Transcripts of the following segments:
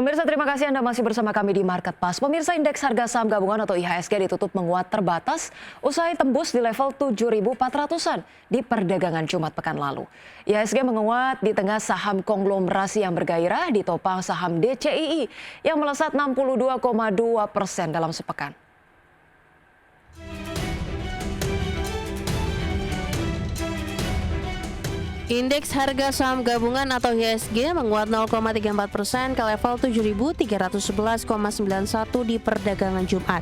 Pemirsa, terima kasih Anda masih bersama kami di Market Pas. Pemirsa, indeks harga saham gabungan atau IHSG ditutup menguat terbatas usai tembus di level 7.400-an di perdagangan Jumat pekan lalu. IHSG menguat di tengah saham konglomerasi yang bergairah ditopang saham DCII yang melesat 62,2% dalam sepekan. Indeks harga saham gabungan atau IHSG menguat 0,34% ke level 7.311,91 di perdagangan Jumat.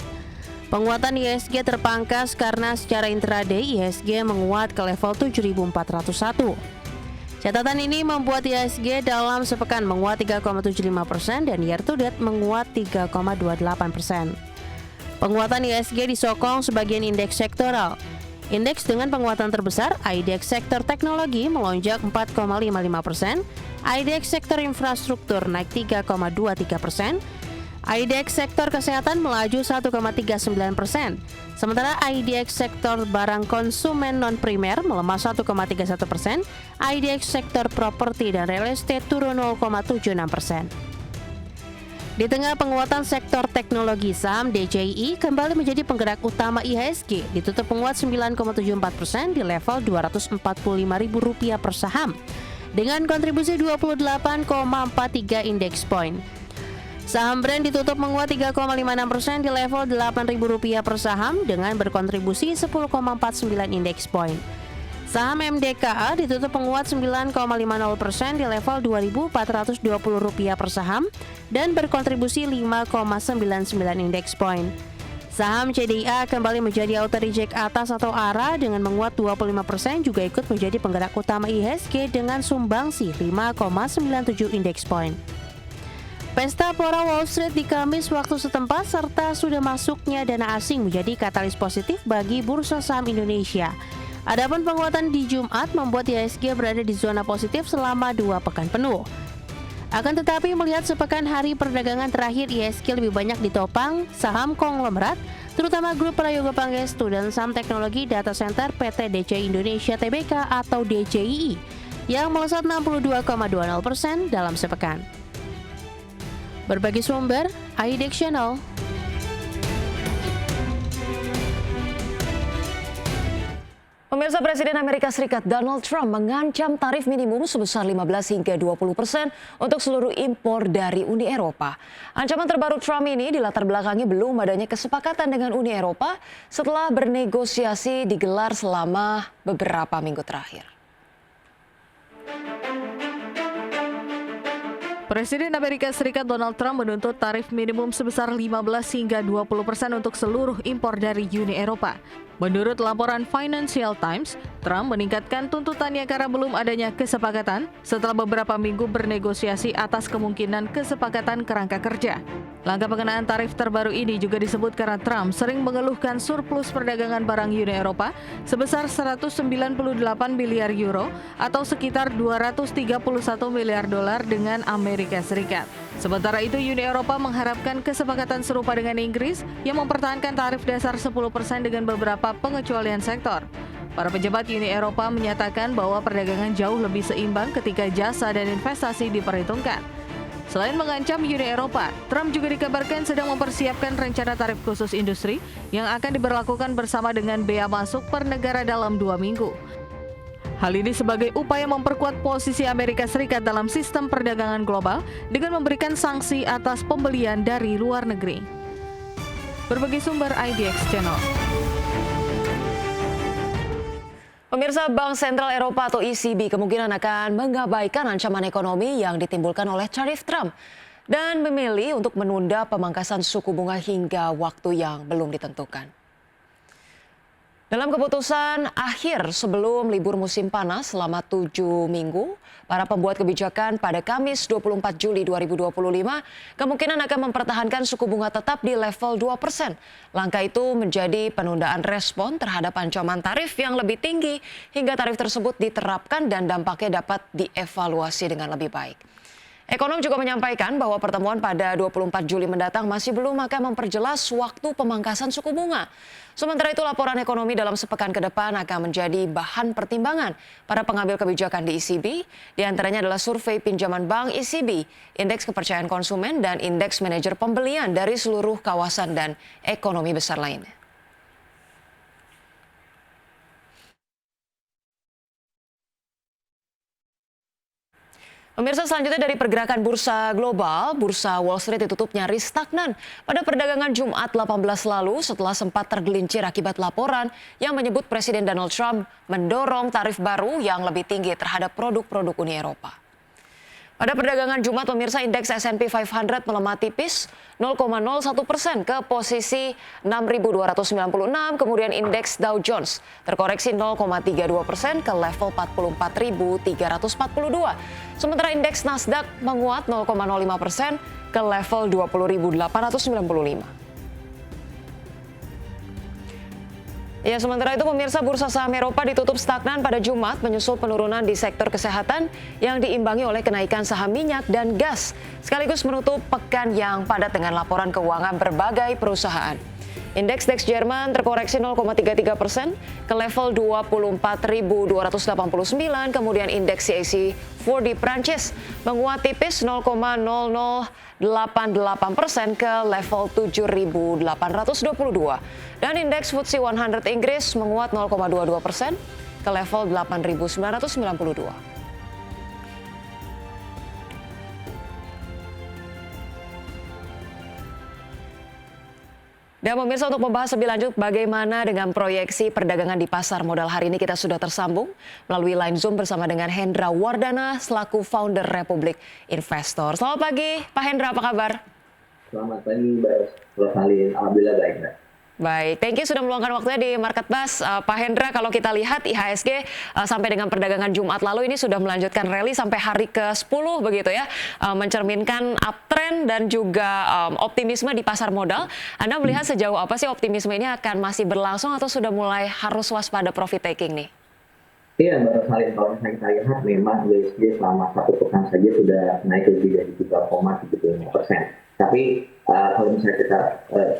Penguatan IHSG terpangkas karena secara intraday IHSG menguat ke level 7.401. Catatan ini membuat IHSG dalam sepekan menguat 3,75% dan year to date menguat 3,28%. Penguatan IHSG disokong sebagian indeks sektoral. Indeks dengan penguatan terbesar, IDX sektor teknologi melonjak 4,55%, IDX sektor infrastruktur naik 3,23%, IDX sektor kesehatan melaju 1,39%, sementara IDX sektor barang konsumen non-primer melemah 1,31%, IDX sektor properti dan real estate turun 0,76%. Di tengah penguatan sektor teknologi, saham DCII kembali menjadi penggerak utama IHSG, ditutup menguat 9,74% di level Rp245.000 per saham, dengan kontribusi 28,43 indeks point. Saham Brand ditutup menguat 3,56% di level Rp8.000 per saham, dengan berkontribusi 10,49 indeks point. Saham MDKA ditutup menguat 9,50% di level Rp2.420 per saham dan berkontribusi 5,99 indeks point. Saham CDIA kembali menjadi auto reject atas atau ARA dengan menguat 25% juga ikut menjadi penggerak utama IHSG dengan sumbangsi 5,97 indeks point. Pesta Pora Wall Street di Kamis waktu setempat serta sudah masuknya dana asing menjadi katalis positif bagi bursa saham Indonesia. Adapun penguatan di Jumat membuat IHSG berada di zona positif selama 2 pekan penuh. Akan tetapi melihat sepekan hari perdagangan terakhir IHSG lebih banyak ditopang saham konglomerat, terutama grup Prayoga Pangestu dan saham teknologi data center PT DCI Indonesia Tbk atau DCII yang melesat 62,20% dalam sepekan. Berbagi sumber, IDX Channel. Pemirsa, Presiden Amerika Serikat Donald Trump mengancam tarif minimum sebesar 15 hingga 20% untuk seluruh impor dari Uni Eropa. Ancaman terbaru Trump ini dilatar belakangi belum adanya kesepakatan dengan Uni Eropa setelah bernegosiasi digelar selama beberapa minggu terakhir. Presiden Amerika Serikat Donald Trump menuntut tarif minimum sebesar 15 hingga 20% untuk seluruh impor dari Uni Eropa. Menurut laporan Financial Times, Trump meningkatkan tuntutannya karena belum adanya kesepakatan setelah beberapa minggu bernegosiasi atas kemungkinan kesepakatan kerangka kerja. Langkah pengenaan tarif terbaru ini juga disebut karena Trump sering mengeluhkan surplus perdagangan barang Uni Eropa sebesar 198 miliar euro atau sekitar 231 miliar dolar dengan Amerika Serikat. Sementara itu, Uni Eropa mengharapkan kesepakatan serupa dengan Inggris yang mempertahankan tarif dasar 10% dengan beberapa pengecualian sektor. Para pejabat Uni Eropa menyatakan bahwa perdagangan jauh lebih seimbang ketika jasa dan investasi diperhitungkan. Selain mengancam Uni Eropa, Trump juga dikabarkan sedang mempersiapkan rencana tarif khusus industri yang akan diberlakukan bersama dengan bea masuk per negara dalam 2 minggu. Hal ini sebagai upaya memperkuat posisi Amerika Serikat dalam sistem perdagangan global dengan memberikan sanksi atas pembelian dari luar negeri. Berbagi sumber IDX Channel. Pemirsa, Bank Sentral Eropa atau ECB kemungkinan akan mengabaikan ancaman ekonomi yang ditimbulkan oleh tarif Trump dan memilih untuk menunda pemangkasan suku bunga hingga waktu yang belum ditentukan. Dalam keputusan akhir sebelum libur musim panas selama 7 minggu, para pembuat kebijakan pada Kamis 24 Juli 2025 kemungkinan akan mempertahankan suku bunga tetap di level 2%. Langkah itu menjadi penundaan respon terhadap ancaman tarif yang lebih tinggi hingga tarif tersebut diterapkan dan dampaknya dapat dievaluasi dengan lebih baik. Ekonom juga menyampaikan bahwa pertemuan pada 24 Juli mendatang masih belum akan memperjelas waktu pemangkasan suku bunga. Sementara itu laporan ekonomi dalam sepekan ke depan akan menjadi bahan pertimbangan para pengambil kebijakan di ECB. Di antaranya adalah survei pinjaman bank ECB, indeks kepercayaan konsumen, dan indeks manajer pembelian dari seluruh kawasan dan ekonomi besar lainnya. Pemirsa, selanjutnya dari pergerakan bursa global, bursa Wall Street ditutup nyaris stagnan pada perdagangan Jumat 18 lalu setelah sempat tergelincir akibat laporan yang menyebut Presiden Donald Trump mendorong tarif baru yang lebih tinggi terhadap produk-produk Uni Eropa. Pada perdagangan Jumat, pemirsa, indeks S&P 500 melemah tipis 0,01% ke posisi 6.296, kemudian indeks Dow Jones terkoreksi 0,32% ke level 44.342. Sementara indeks Nasdaq menguat 0,05% ke level 20.895. Ya, sementara itu pemirsa, bursa saham Eropa ditutup stagnan pada Jumat menyusul penurunan di sektor kesehatan yang diimbangi oleh kenaikan saham minyak dan gas, sekaligus menutup pekan yang padat dengan laporan keuangan berbagai perusahaan. Indeks DAX Jerman terkoreksi 0,33% ke level 24.289, kemudian indeks CAC 40 Prancis menguat tipis 0,0088% ke level 7.822. Dan indeks FTSE 100 Inggris menguat 0,22% ke level 8.992. Dan pemirsa, untuk membahas lebih lanjut bagaimana dengan proyeksi perdagangan di pasar modal hari ini, kita sudah tersambung melalui line Zoom bersama dengan Hendra Wardana selaku founder Republik Investor. Selamat pagi Pak Hendra, apa kabar? Selamat pagi Mbak Rosalin, alhamdulillah baik Mbak. Baik, thank you sudah meluangkan waktunya di Market Buzz. Pak Hendra, kalau kita lihat IHSG sampai dengan perdagangan Jumat lalu ini sudah melanjutkan rally sampai hari ke-10 begitu ya, mencerminkan uptrend dan juga optimisme di pasar modal. Anda melihat sejauh apa sih optimisme ini akan masih berlangsung atau sudah mulai harus waspada profit taking nih? Iya Mbak Rosalin, kalau misalnya kita lihat memang IHSG selama satu pekan saja sudah naik lebih dari 3,75%. Tapi kalau misalnya kita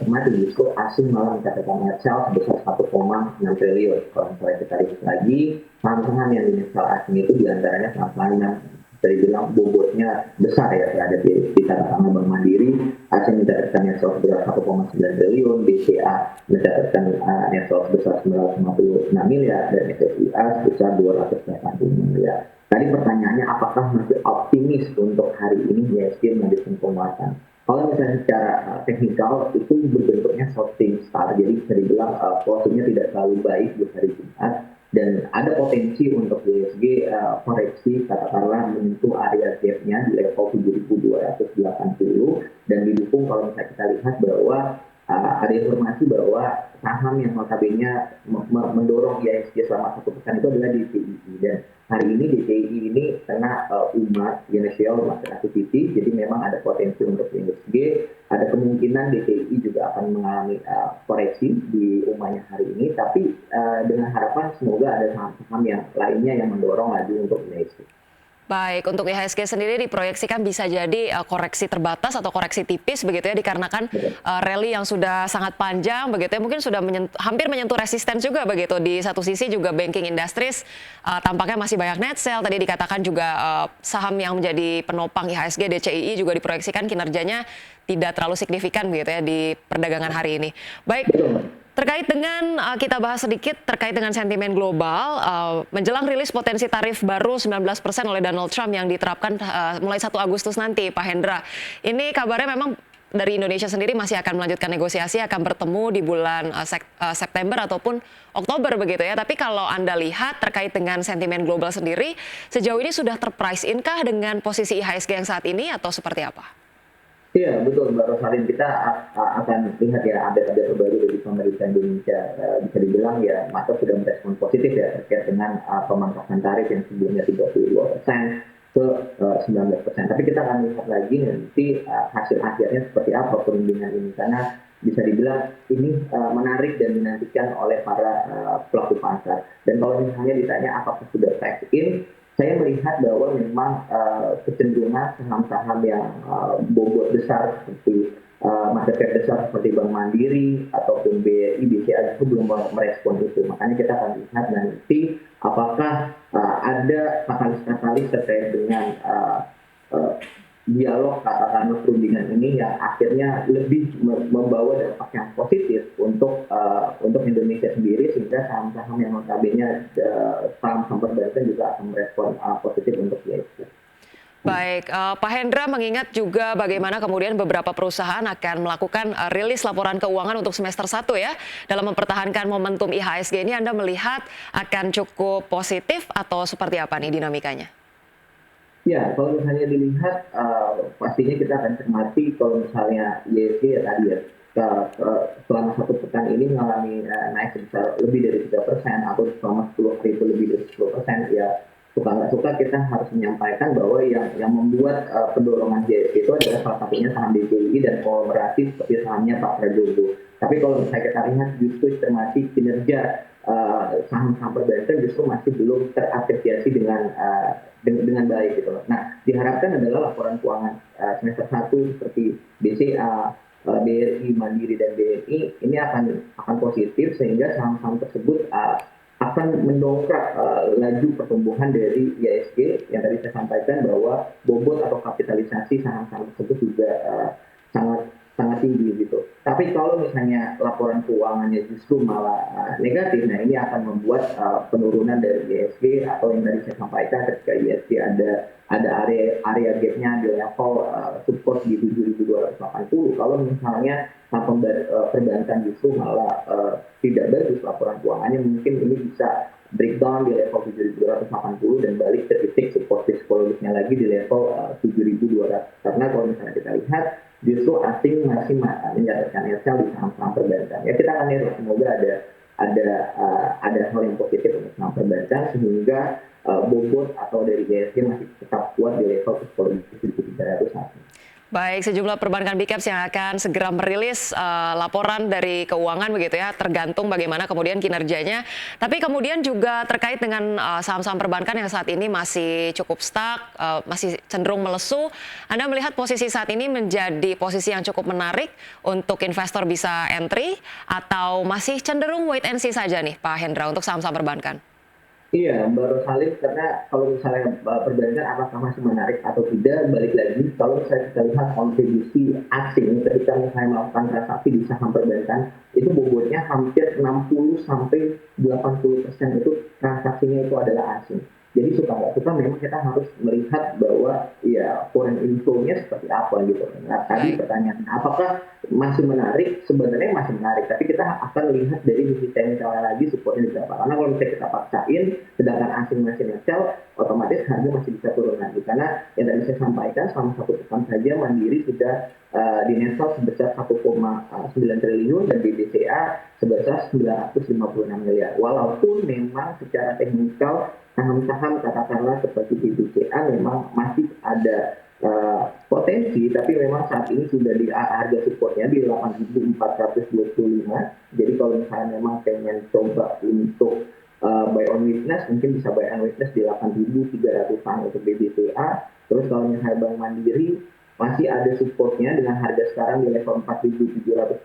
cermati, justru asing malah mencatatkan net sales sebesar 1,6 triliun. Kalau misalnya kita lihat lagi, saham-saham yang di net sales asing itu diantaranya saham-saham yang bisa dibilang bobotnya besar ya, terhadap kita katakan Bank Mandiri, asing mencatatkan net sales sebesar 1,9 triliun, BCA mencatatkan net sales sebesar 956 miliar, dan SSIA sebesar 280 miliar. Tadi pertanyaannya, apakah masih optimis untuk hari ini IHSG melanjutkan penguatan? Kalau misalnya secara teknikal itu berbentuknya shorting star, jadi bisa dibilang posisinya tidak terlalu baik di hari Jumat, dan ada potensi untuk IHSG koreksi katakanlah menyentuh area gap-nya di level 7.280 dan didukung kalau misalnya kita lihat bahwa ada informasi bahwa saham yang notabene mendorong IHSG selama satu pekan itu adalah DCI, dan hari ini DCI ini kena umat Initial Market Activity, jadi memang ada potensi untuk IHSG, ada kemungkinan DCI juga akan mengalami koreksi di umumnya hari ini, tapi dengan harapan semoga ada saham-saham yang lainnya yang mendorong lagi untuk IHSG. Baik, untuk IHSG sendiri diproyeksikan bisa jadi koreksi terbatas atau koreksi tipis begitu ya, dikarenakan rally yang sudah sangat panjang begitu ya, mungkin sudah hampir menyentuh resisten juga begitu. Di satu sisi juga banking industries tampaknya masih banyak net sell. Tadi dikatakan juga saham yang menjadi penopang IHSG DCII juga diproyeksikan kinerjanya tidak terlalu signifikan begitu ya di perdagangan hari ini. Baik. Terkait dengan, kita bahas sedikit terkait dengan sentimen global, menjelang rilis potensi tarif baru 19% oleh Donald Trump yang diterapkan mulai 1 Agustus nanti, Pak Hendra. Ini kabarnya memang dari Indonesia sendiri masih akan melanjutkan negosiasi, akan bertemu di bulan September ataupun Oktober begitu ya. Tapi kalau Anda lihat terkait dengan sentimen global sendiri, sejauh ini sudah terprice in-kah dengan posisi IHSG yang saat ini atau seperti apa? Iya, betul Mbak Rosalin, kita akan lihat ya update-update terbaru dari pemerintah Indonesia. Bisa dibilang ya masa sudah merespon positif ya terkait dengan pemangkasan tarif yang sebelumnya 32% ke 19%. Tapi kita akan lihat lagi nanti hasil akhirnya seperti apa perundingan ini, karena bisa dibilang ini menarik dan dinantikan oleh para pelaku pasar. Dan kalau misalnya ditanya apakah sudah price in, saya melihat bahwa memang kecenderungan saham-saham yang bobot besar seperti market cap besar seperti Bank Mandiri ataupun BRI, BCA itu belum merespon itu. Makanya kita akan lihat nanti apakah ada katalis-katalis terkait dengan dialog katakanlah perundingan ini yang akhirnya lebih membawa dampak yang positif untuk Indonesia sendiri, sehingga saham-saham yang notabene saham-saham perbankan juga akan merespon positif untuk IHSG. Baik, Pak Hendra mengingat juga bagaimana kemudian beberapa perusahaan akan melakukan rilis laporan keuangan untuk semester 1 ya. Dalam mempertahankan momentum IHSG ini Anda melihat akan cukup positif atau seperti apa nih dinamikanya? Ya, kalau misalnya dilihat, pastinya kita akan cermati kalau misalnya IHSG ya tadi ya, selama 1 pekan ini mengalami naik sebesar lebih dari 3% atau selama 10 hari itu lebih dari 10%, ya suka nggak suka kita harus menyampaikan bahwa yang membuat pendorongan IHSG itu adalah salah satunya saham DCI dan konglomerasi seperti sahamnya Pak Prajogo. Tapi kalau misalnya kita lihat justru cermati kinerja saham-saham perbankan justru masih belum terapresiasi dengan baik gitu loh. Nah, diharapkan adalah laporan keuangan semester 1 seperti BCA, BRI, Mandiri dan BNI ini akan positif, sehingga saham-saham tersebut akan mendongkrak laju pertumbuhan dari IHSG yang tadi saya sampaikan bahwa bobot atau kapitalisasi saham-saham tersebut juga sangat tinggi gitu. Tapi kalau misalnya laporan keuangannya justru malah negatif, nah ini akan membuat penurunan dari IHSG, atau yang tadi saya sampaikan ketika IHSG ada area gapnya di level support di 7.280. Kalau misalnya saham perbankan justru malah tidak bagus laporan keuangannya, mungkin ini bisa breakdown di level 7.280 dan balik ke titik support psikologisnya lagi di level 7.200. Karena kalau misalnya kita lihat justru asing masih mencatatkan sell di saham-saham perbankan. Ya kita akan lihat, semoga ada hal yang positif untuk saham perbankan sehingga bobot atau dari IHSG masih tetap kuat di level psikologis 7.300. Baik, sejumlah perbankan big caps yang akan segera merilis laporan dari keuangan begitu ya, tergantung bagaimana kemudian kinerjanya. Tapi kemudian juga terkait dengan saham-saham perbankan yang saat ini masih cukup stuck, masih cenderung melesu. Anda melihat posisi saat ini menjadi posisi yang cukup menarik untuk investor bisa entry, atau masih cenderung wait and see saja nih Pak Hendra untuk saham-saham perbankan? Iya, Mbak Rosalib, karena kalau misalnya perbankan apakah masih menarik atau tidak, balik lagi, kalau misalnya kita lihat kontribusi asing ketika misalnya melakukan transaksi di saham perbankan, itu bobotnya hampir 60-80% itu transaksinya itu adalah asing. Jadi suka nggak suka memang kita harus melihat bahwa ya foreign inflow-nya seperti apa gitu. Nah, tadi pertanyaannya apakah masih menarik? Sebenarnya masih menarik, tapi kita akan lihat dari sisi teknikalnya lagi supportnya di berapa. Karena kalau misalnya kita paksain, sedangkan asing masih nge-sell, otomatis harga masih bisa turun lagi. Karena yang tadi saya sampaikan, selama 1 pekan saja Mandiri sudah di net-sell sebesar 1,9 triliun dan di BCA sebesar 956 miliar. Walaupun memang secara teknikal saham-saham katakanlah seperti di BCA memang masih ada potensi, tapi memang saat ini sudah di harga supportnya di 8.425. Jadi kalau misalnya memang pengen coba untuk buy on weakness, mungkin bisa buy on weakness di 8.300-an untuk BBCA. Terus kalau misalnya Bank Mandiri masih ada supportnya dengan harga sekarang di level 4.740,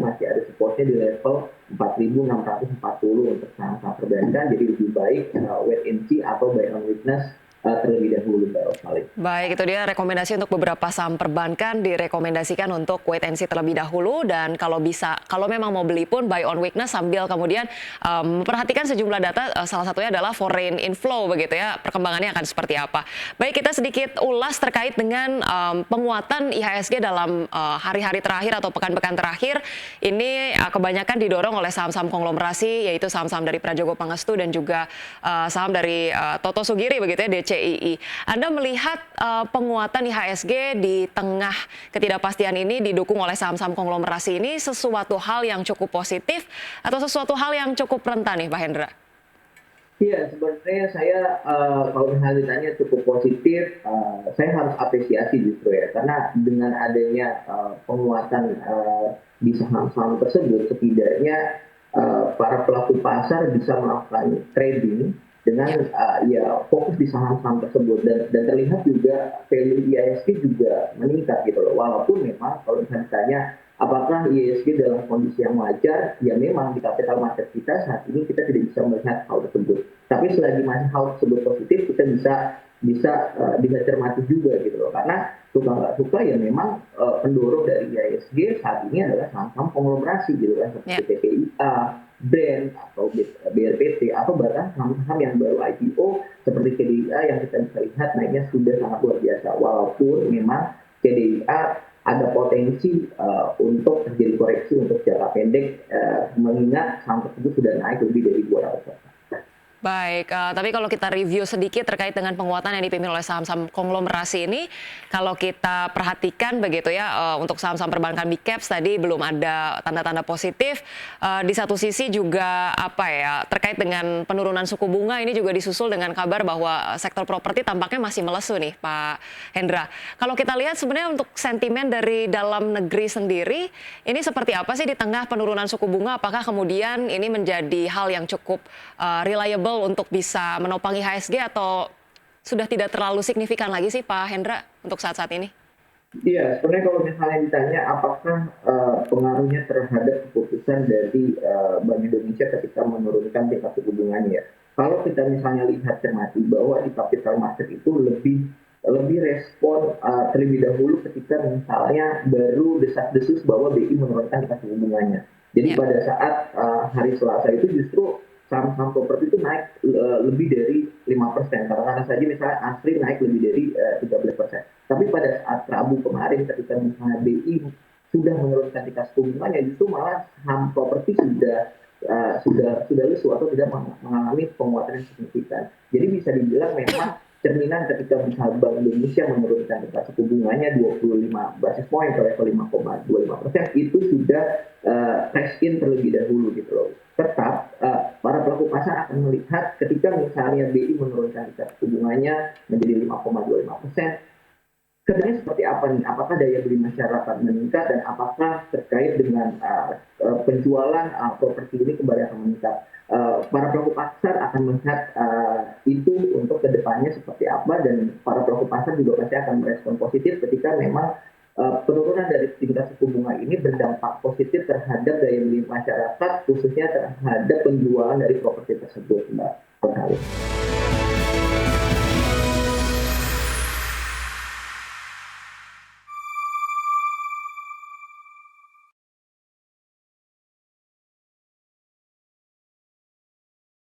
masih ada supportnya di level 4.640 untuk saham-saham perbankan. Jadi lebih baik wait and see atau buy on weakness terlebih dahulu, Mbak Rosalib. Baik, itu dia rekomendasi untuk beberapa saham perbankan, direkomendasikan untuk wait and see terlebih dahulu, dan kalau bisa, kalau memang mau beli pun buy on weakness sambil kemudian memperhatikan sejumlah data, salah satunya adalah foreign inflow begitu ya, perkembangannya akan seperti apa. Baik, kita sedikit ulas terkait dengan penguatan IHSG dalam hari-hari terakhir atau pekan-pekan terakhir. Ini kebanyakan didorong oleh saham-saham konglomerasi, yaitu saham-saham dari Prajogo Pangestu dan juga saham dari Toto Sugiri begitu ya, DCII. Anda melihat penguatan IHSG di tengah ketidakpastian ini didukung oleh saham-saham konglomerasi ini sesuatu hal yang cukup positif atau sesuatu hal yang cukup rentan nih Pak Hendra? Iya, sebenarnya saya kalau misalnya ditanya cukup positif, saya harus apresiasi justru ya, karena dengan adanya penguatan di saham-saham tersebut, setidaknya para pelaku pasar bisa melakukan trading dengan ya fokus di saham-saham tersebut dan terlihat juga value IHSG juga meningkat gitu loh. Walaupun memang kalau misalnya ditanya apakah IHSG dalam kondisi yang wajar, ya memang di capital market kita saat ini kita tidak bisa melihat hal tersebut. Tapi selagi masih hal tersebut positif, kita bisa cermati juga gitu loh. Karena suka nggak suka ya memang pendorong dari IHSG saat ini adalah saham-saham konglomerasi gitu kan, seperti PPIA, Brand atau BRPT, atau bahkan saham-saham yang baru IPO seperti KDIA yang kita bisa lihat naiknya sudah sangat luar biasa. Walaupun memang KDIA ada potensi untuk terjadi koreksi untuk jangka pendek, mengingat saham tersebut sudah naik lebih dari 200%. Baik, tapi kalau kita review sedikit terkait dengan penguatan yang dipimpin oleh saham-saham konglomerasi ini, kalau kita perhatikan begitu ya, untuk saham-saham perbankan big caps tadi belum ada tanda-tanda positif. Di satu sisi juga terkait dengan penurunan suku bunga ini juga disusul dengan kabar bahwa sektor properti tampaknya masih melesu nih, Pak Hendra. Kalau kita lihat sebenarnya untuk sentimen dari dalam negeri sendiri, ini seperti apa sih di tengah penurunan suku bunga? Apakah kemudian ini menjadi hal yang cukup reliable untuk bisa menopang IHSG atau sudah tidak terlalu signifikan lagi sih Pak Hendra untuk saat-saat ini? Iya, sebenarnya kalau misalnya ditanya apakah pengaruhnya terhadap keputusan dari Bank Indonesia ketika menurunkan tingkat suku bunganya. Kalau kita misalnya lihat cermati bahwa di capital market itu lebih respon terlebih dahulu ketika misalnya baru desas-desus bahwa BI menurunkan tingkat suku bunganya. Jadi pada saat hari Selasa itu justru saham-saham properti itu naik lebih dari 5%. Katakanlah saja misalnya Asri naik lebih dari 13%. Tapi pada saat Rabu kemarin ketika misalnya BI sudah menurunkan tingkat suku bunganya, justru malah saham properti sudah lesu atau tidak mengalami penguatan yang signifikan. Jadi bisa dibilang memang cerminan ketika misalnya Bank Indonesia menurunkan tingkat suku bunganya 25 basis point ke level 5,25%, itu sudah price in terlebih dahulu gitu loh. Tetap para pelaku pasar akan melihat ketika misalnya BI menurunkan tingkat suku bunganya menjadi 5,25%, kedepannya seperti apa nih? Apakah daya beli masyarakat meningkat dan apakah terkait dengan penjualan properti ini kembali akan meningkat? Para pelaku pasar akan melihat itu untuk kedepannya seperti apa, dan para pelaku pasar juga pasti akan merespon positif ketika memang penurunan dari tingkat suku bunga ini berdampak positif terhadap daya beli masyarakat, khususnya terhadap penjualan dari properti tersebut, Mbak.